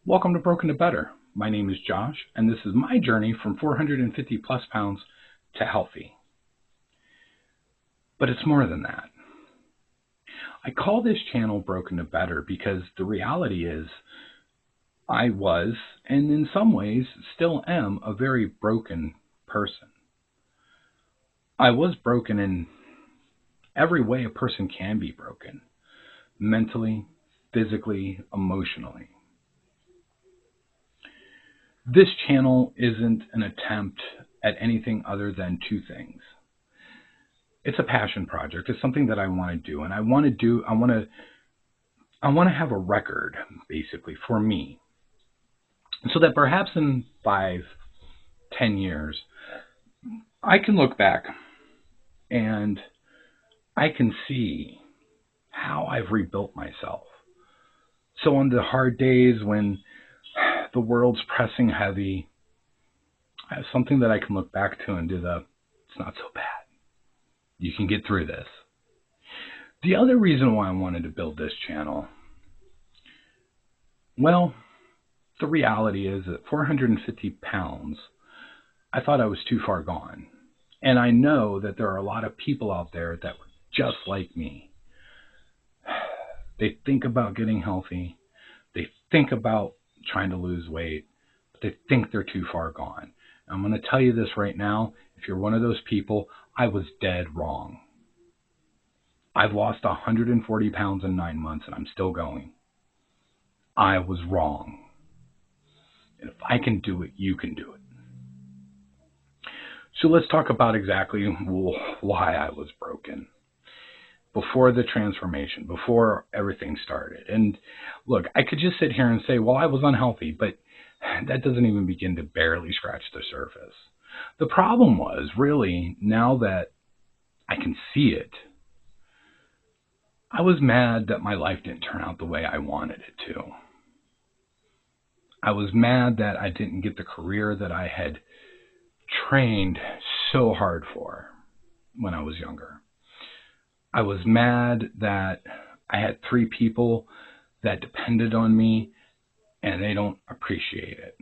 Welcome to Broken to Better. My name is Josh, and this is my journey from 450 plus pounds to healthy. But it's more than that. I call this channel Broken to Better because the reality is I was, and in some ways still am, a very broken person. I was broken in every way a person can be broken: mentally, physically, emotionally. This channel isn't an attempt at anything other than two things. It's a passion project. It's something that I want to do, and I want to have a record, basically, for me, so that perhaps in 5, 10 years, I can look back and I can see how I've rebuilt myself. So on the hard days when the world's pressing heavy, I have something that I can look back to and do it's not so bad. You can get through this. The other reason why I wanted to build this channel, well, the reality is that 450 pounds, I thought I was too far gone. And I know that there are a lot of people out there that were just like me. They think about getting healthy. They think about trying to lose weight, but they think they're too far gone. I'm going to tell you this right now. If you're one of those people, I was dead wrong. I've lost 140 pounds in 9 months, and I'm still going. I was wrong. And if I can do it, you can do it. So let's talk about exactly why I was broken before the transformation, before everything started. And look, I could just sit here and say, well, I was unhealthy, but that doesn't even begin to barely scratch the surface. The problem was, really, now that I can see it, I was mad that my life didn't turn out the way I wanted it to. I was mad that I didn't get the career that I had trained so hard for when I was younger. I was mad that I had 3 people that depended on me and they don't appreciate it.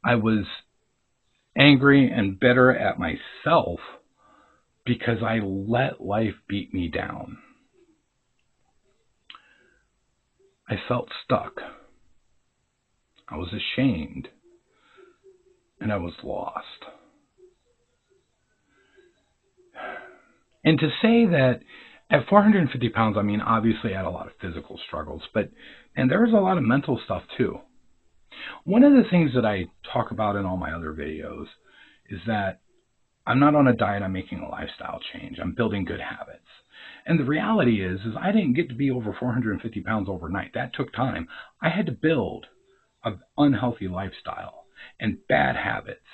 I was angry and bitter at myself because I let life beat me down. I felt stuck. I was ashamed. And I was lost. And to say that at 450 pounds, I mean, obviously I had a lot of physical struggles, and there was a lot of mental stuff too. One of the things that I talk about in all my other videos is that I'm not on a diet, I'm making a lifestyle change. I'm building good habits. And the reality is I didn't get to be over 450 pounds overnight. That took time. I had to build an unhealthy lifestyle and bad habits.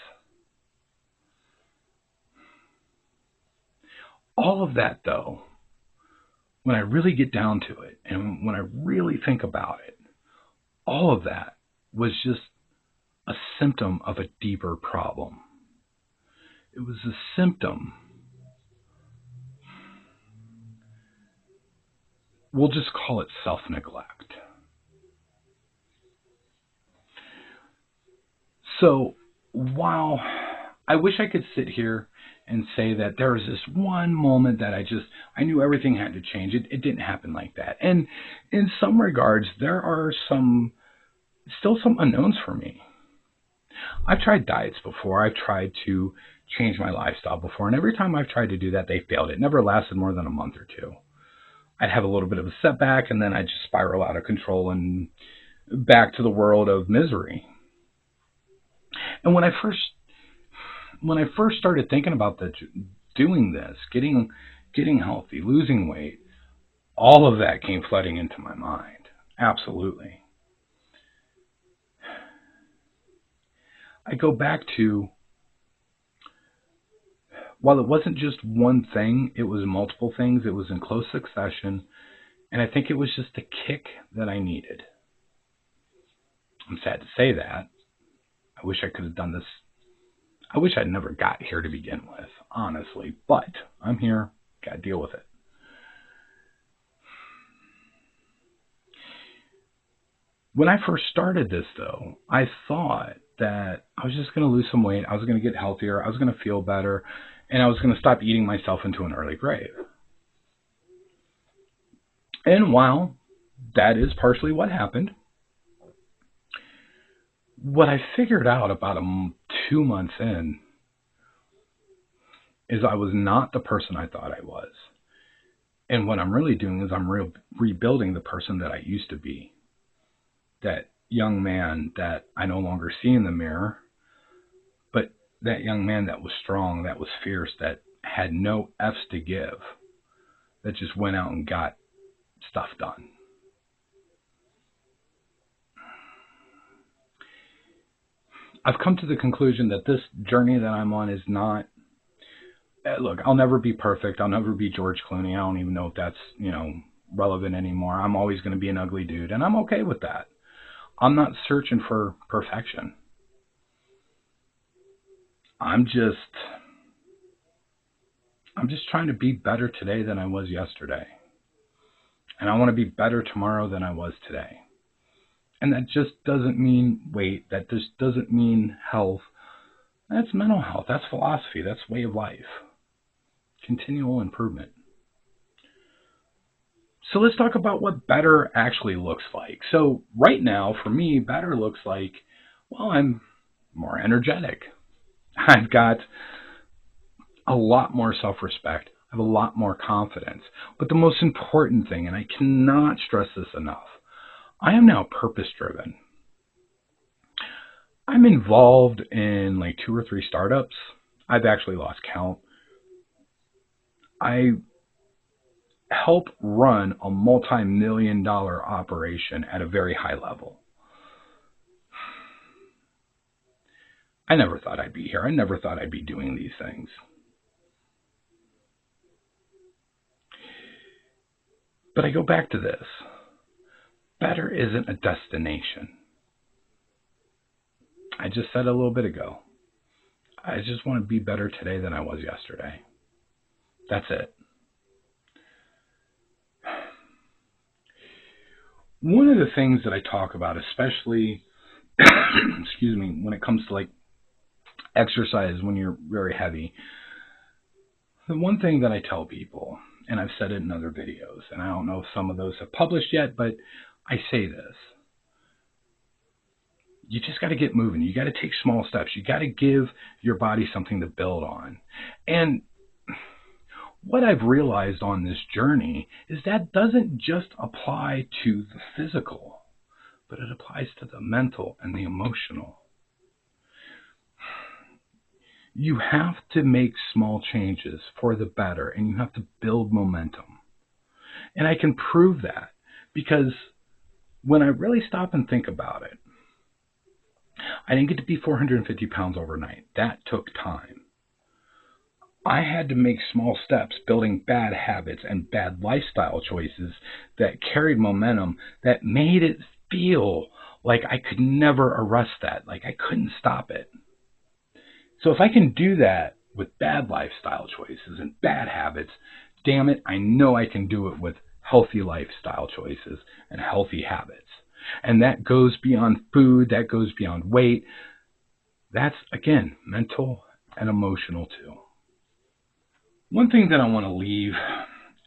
All of that, though, when I really get down to it and when I really think about it, all of that was just a symptom of a deeper problem. It was a symptom. We'll just call it self-neglect. So while I wish I could sit here and say that there was this one moment that I knew everything had to change, it didn't happen like that. And in some regards, there are still some unknowns for me. I've tried diets before. I've tried to change my lifestyle before. And every time I've tried to do that, they failed. It never lasted more than a month or two. I'd have a little bit of a setback, and then I'd just spiral out of control and back to the world of misery. And when I first started thinking about doing this, getting healthy, losing weight, all of that came flooding into my mind. Absolutely. I go back to, while it wasn't just one thing, it was multiple things. It was in close succession. And I think it was just the kick that I needed. I'm sad to say that. I wish I could have done this. I wish I'd never got here to begin with, honestly. But I'm here. Got to deal with it. When I first started this, though, I thought that I was just going to lose some weight, I was going to get healthier, I was going to feel better, and I was going to stop eating myself into an early grave. And while that is partially what happened, what I figured out about 2 months in is I was not the person I thought I was. And what I'm really doing is I'm rebuilding the person that I used to be. That young man that I no longer see in the mirror, but that young man that was strong, that was fierce, that had no F's to give, that just went out and got stuff done. I've come to the conclusion that this journey that I'm on is not, look, I'll never be perfect. I'll never be George Clooney. I don't even know if that's, relevant anymore. I'm always going to be an ugly dude, and I'm okay with that. I'm not searching for perfection. I'm just trying to be better today than I was yesterday. And I want to be better tomorrow than I was today. And that just doesn't mean weight. That just doesn't mean health. That's mental health. That's philosophy. That's way of life. Continual improvement. So let's talk about what better actually looks like. So right now, for me, better looks like, well, I'm more energetic. I've got a lot more self-respect. I have a lot more confidence. But the most important thing, and I cannot stress this enough, I am now purpose-driven. I'm involved in like 2 or 3 startups. I've actually lost count. I help run a multi-million-dollar operation at a very high level. I never thought I'd be here. I never thought I'd be doing these things. But I go back to this. Better isn't a destination. I just said a little bit ago. I just want to be better today than I was yesterday. That's it. One of the things that I talk about, especially, when it comes to like exercise when you're very heavy, the one thing that I tell people, and I've said it in other videos, and I don't know if some of those have published yet, but I say this. You just got to get moving. You got to take small steps. You got to give your body something to build on. And what I've realized on this journey is that doesn't just apply to the physical, but it applies to the mental and the emotional. You have to make small changes for the better, and you have to build momentum. And I can prove that because when I really stop and think about it, I didn't get to be 450 pounds overnight. That took time. I had to make small steps building bad habits and bad lifestyle choices that carried momentum that made it feel like I could never arrest that, like I couldn't stop it. So if I can do that with bad lifestyle choices and bad habits, damn it, I know I can do it with healthy lifestyle choices and healthy habits. And that goes beyond food, that goes beyond weight. That's, again, mental and emotional too. One thing that I want to leave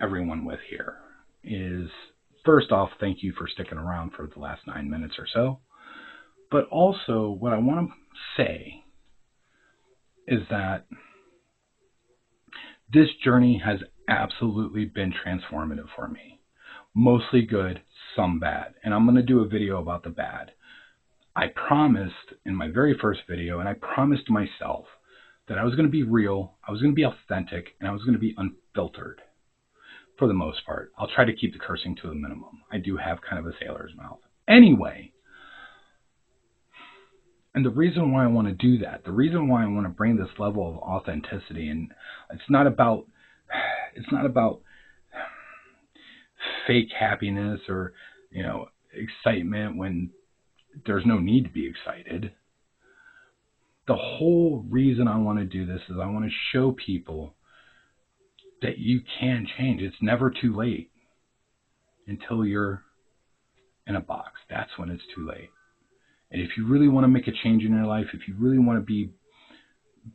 everyone with here is, first off, thank you for sticking around for the last 9 minutes or so. But also, what I want to say is that this journey has absolutely been transformative for me. Mostly good, some bad. And I'm going to do a video about the bad. I promised in my very first video, and I promised myself that I was going to be real, I was going to be authentic, and I was going to be unfiltered for the most part. I'll try to keep the cursing to a minimum. I do have kind of a sailor's mouth. Anyway, and the reason why I want to do that, the reason why I want to bring this level of authenticity, and it's not about fake happiness or, excitement when there's no need to be excited. The whole reason I want to do this is I want to show people that you can change. It's never too late until you're in a box. That's when it's too late. And if you really want to make a change in your life, if you really want to be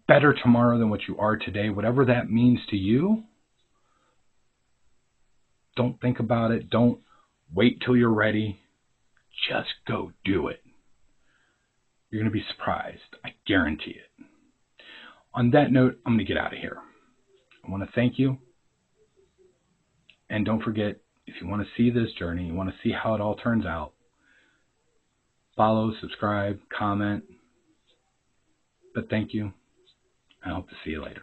better tomorrow than what you are today, whatever that means to you, don't think about it. Don't wait till you're ready. Just go do it. You're going to be surprised. I guarantee it. On that note, I'm going to get out of here. I want to thank you. And don't forget, if you want to see this journey, you want to see how it all turns out, follow, subscribe, comment. But thank you. I hope to see you later.